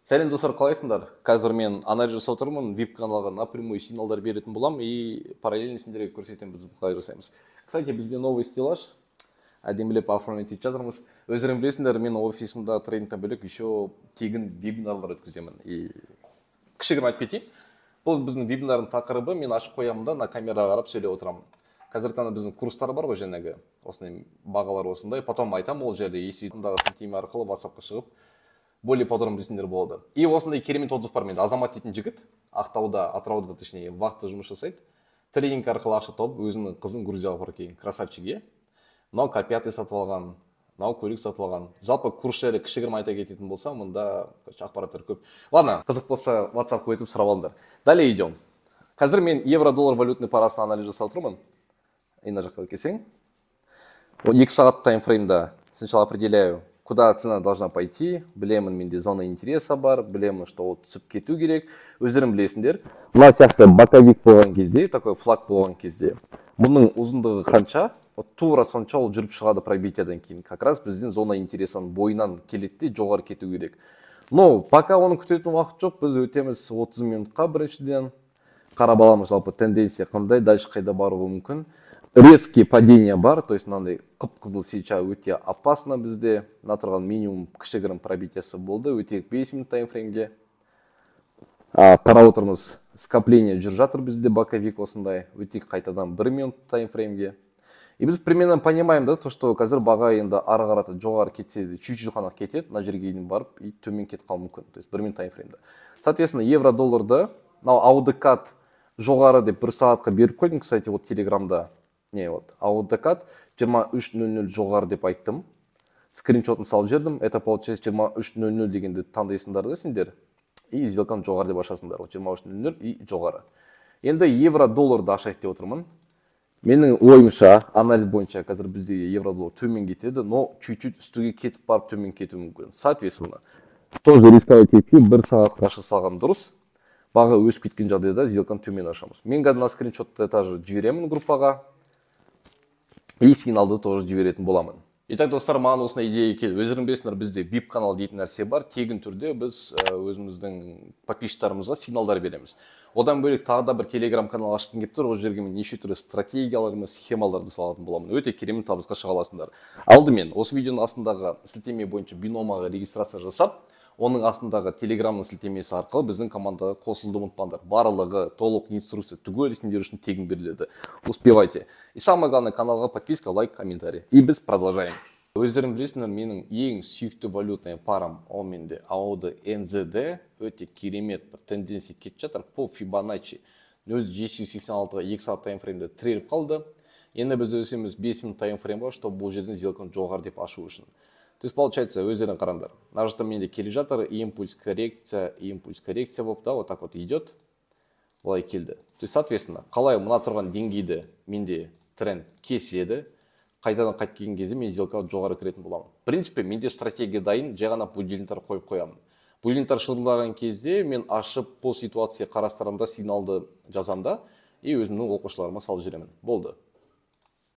Сәлем достар, қалайсыңдар? Қазір мен анализ жасап отырмын, VIP каналға напрямую сигналдар беретін болам и параллельно сендерге көрсетемін біз қалай жасаймыз. Кстати, бізде новый стеллаж, әдемілеп оформлять етіп жатырмыз. Өздерің білесіңдер, мен офисымда тренингтен бөлек еще тегін вебинарлар өткіземін. И кішігірім айтып кетейін. Бұл біздің вебинардың тақырыбы, мен ашып қоямын да, на камераға қарап сөйлеп отырамын. Қазір таңда біздің курстар бар ғой, жаңағы осындай бағалар осындай. Потом айтамын ол жерде есігімдағы сілтеме арқылы WhatsApp-қа шығып более подробно білсеңдер болады. И осындай керемет отзыв бар менде. Азамат дейтін жігіт, Атырауда точнее, вахта жұмыс жасайды. Тренинг арқылы ақша тауып, өзінің қызын Грузияға апарып келген. Красавчик, е. Мынау К5 сатып алған, мынау көлік сатып алған. Жалпы курс жайлы кішігірім айта кететін болса, мұнда ақпараттар көп. Ладно, қызық болса WhatsApp-қа өтіп сұрап алыңдар. Далее идем. Қазір мен евро-доллар валютный парасын анализ жасап отырмын. И на жаққа келсең. 2 сағат таймфреймда сначала определяю, куда цена должна пойти, білемін менде зона интереса бар, білемін, что ол түсіп кету керек. Өздерің білесіңдер. Мына сияқты боковик болған кезде, такой флаг болған кезде, мұның ұзындығы қанша, тура сонша ол жүріп шығады пробитиядан кейін. Как раз біздің зона интересаның бойынан келетті, жоғары кету керек. Но пока оны күтетін уақыт жоқ, біз өтеміз 30 минутқа біріншіден. Қарап аламыз жалпы тенденция қандай, дальше қайда баруы мүмкін. Резкие падения бар, то есть мынандай қып-қызыл свеча өте опасно бізде. Мына минимум кішігірім пробитиясы болды, өте 5 минут таймфреймге. Қарап отырмыз, скопление жүріп жатыр бізде боковик осындай, өте қайтадан 1 минут таймфреймге. И біз примерно понимаем, да, то, что қазір баға енді ары қарата жоғары кетсе де, чуть-чуть қана кетеді, мына жерге дейін барып и төмен кетіп қалуы мүмкін, то есть 1 минут таймфреймде. Соответственно, евро-долларды, аудыкат жоғары деп 1 сағатқа беріп қойдым, кстати, вот телеграмда. Не, вот, аудыкат 23.00 жоғары деп айттым. Скриншотын салып жердім. Это получается 23.00 дегенде таңдайсыңдар да сендер. И сделканы жоғары деп ашасыңдар. 23.00 и жоғары. Енді евро-долларды ашайық деп отырмын. Менің ойымша, анализ бойынша қазір бізде евро-доллар төмен кетеді, но чуть-чуть үстіге кетіп барып төмен кетуі мүмкін. Соответственно, тоже рисковать етпей 1 сағатқа аша салған дұрыс. Баға өсіп кеткен жағдайда сделканы төмен ашамыз. Мен қазір на скриншотты тоже жіберемін группаға. И сигналды тоже жіберетін боламын. Итак, достар, маған осындай идея келді. Өздерің білесіңдер, бізде VIP канал дейтін нәрсе бар. Тегін түрде біз өзіміздің подписчиктарымызға сигналдар береміз. Одан бөлек тағы да бір телеграм канал ашқым келіп тұр. Ол жерге мен неше түрлі стратегиялар мен схемаларды салатын боламын. Өте керемет табысқа шыға аласыңдар. Алдымен осы видеоның астындағы сілтеме бойынша биномаға регистрация жасап, оның астындағы телеграмның сілтемесі арқылы біздің командаға қосылуды ұмытпаңдар. Барлығы толық инструкция түгел сендер үшін тегін беріледі. Успевайте. И самое главное, каналға подписка, лайк, комментарий. И біз продолжаем. Өздерің білесіңдер, менің ең сүйікті валютный парам ол менде AUD NZD өте керемет бір тенденция кетіп жатыр. По Fibonacci 0.786-ға 2 сағат таймфреймде тіреліп қалды. Енді біз өсеміз 5 минут таймфреймға, чтобы бұл жерден сделканы жоғары деп ашу үшін. То есть, получается, өздерің қараңдар. Мына жақта менде келе жатыр, импульс коррекция болып, да, вот так вот идет. Олай келді. То есть, соответственно, қалай мына тұрған деңгейді менде тренд кеседі, қайтадан қайткен кезде мен сделкаға жоғары кіретін боламын. В принципе, менде стратегия дайын, жай ғана будильниктер қойып қоямын. Будильниктер шырылдаған кезде мен ашып по ситуация қарастырамда сигналды жазамда и өзімнің оқушыларыма салып жіберемін. Болды.